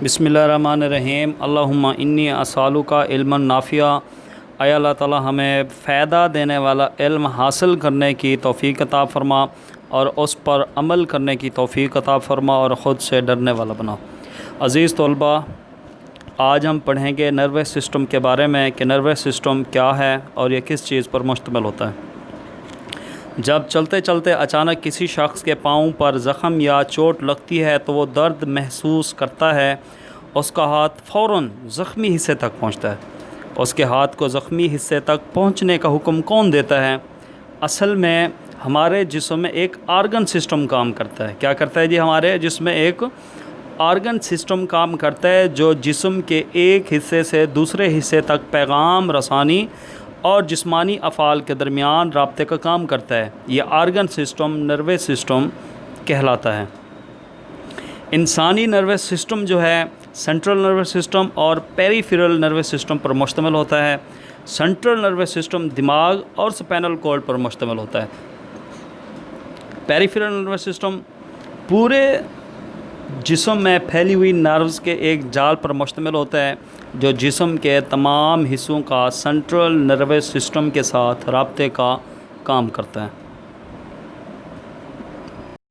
بسم اللہ الرحمن الرحیم۔ اللہم انی اسالک علما نافعا، اے اللہ تعالیٰ ہمیں فائدہ دینے والا علم حاصل کرنے کی توفیق عطا فرما اور اس پر عمل کرنے کی توفیق عطا فرما اور خود سے ڈرنے والا بنا۔ عزیز طلباء، آج ہم پڑھیں گے نروس سسٹم کے بارے میں کہ نروس سسٹم کیا ہے اور یہ کس چیز پر مشتمل ہوتا ہے۔ جب چلتے چلتے اچانک کسی شخص کے پاؤں پر زخم یا چوٹ لگتی ہے تو وہ درد محسوس کرتا ہے۔ اس کا ہاتھ فوراً زخمی حصے تک پہنچتا ہے۔ اس کے ہاتھ کو زخمی حصے تک پہنچنے کا حکم کون دیتا ہے؟ اصل میں ہمارے جسم میں ایک آرگن سسٹم کام کرتا ہے۔ کیا کرتا ہے جی؟ ہمارے جسم میں ایک آرگن سسٹم کام کرتا ہے جو جسم کے ایک حصے سے دوسرے حصے تک پیغام رسانی اور جسمانی افعال کے درمیان رابطے کا کام کرتا ہے۔ یہ آرگن سسٹم نروس سسٹم کہلاتا ہے۔ انسانی نروس سسٹم جو ہے سینٹرل نروس سسٹم اور پیریفیرل نروس سسٹم پر مشتمل ہوتا ہے۔ سینٹرل نروس سسٹم دماغ اور اسپائنل کارڈ پر مشتمل ہوتا ہے۔ پیریفیرل نروس سسٹم پورے جسم میں پھیلی ہوئی نروز کے ایک جال پر مشتمل ہوتا ہے جو جسم کے تمام حصوں کا سینٹرل نروس سسٹم کے ساتھ رابطے کا کام کرتا ہے۔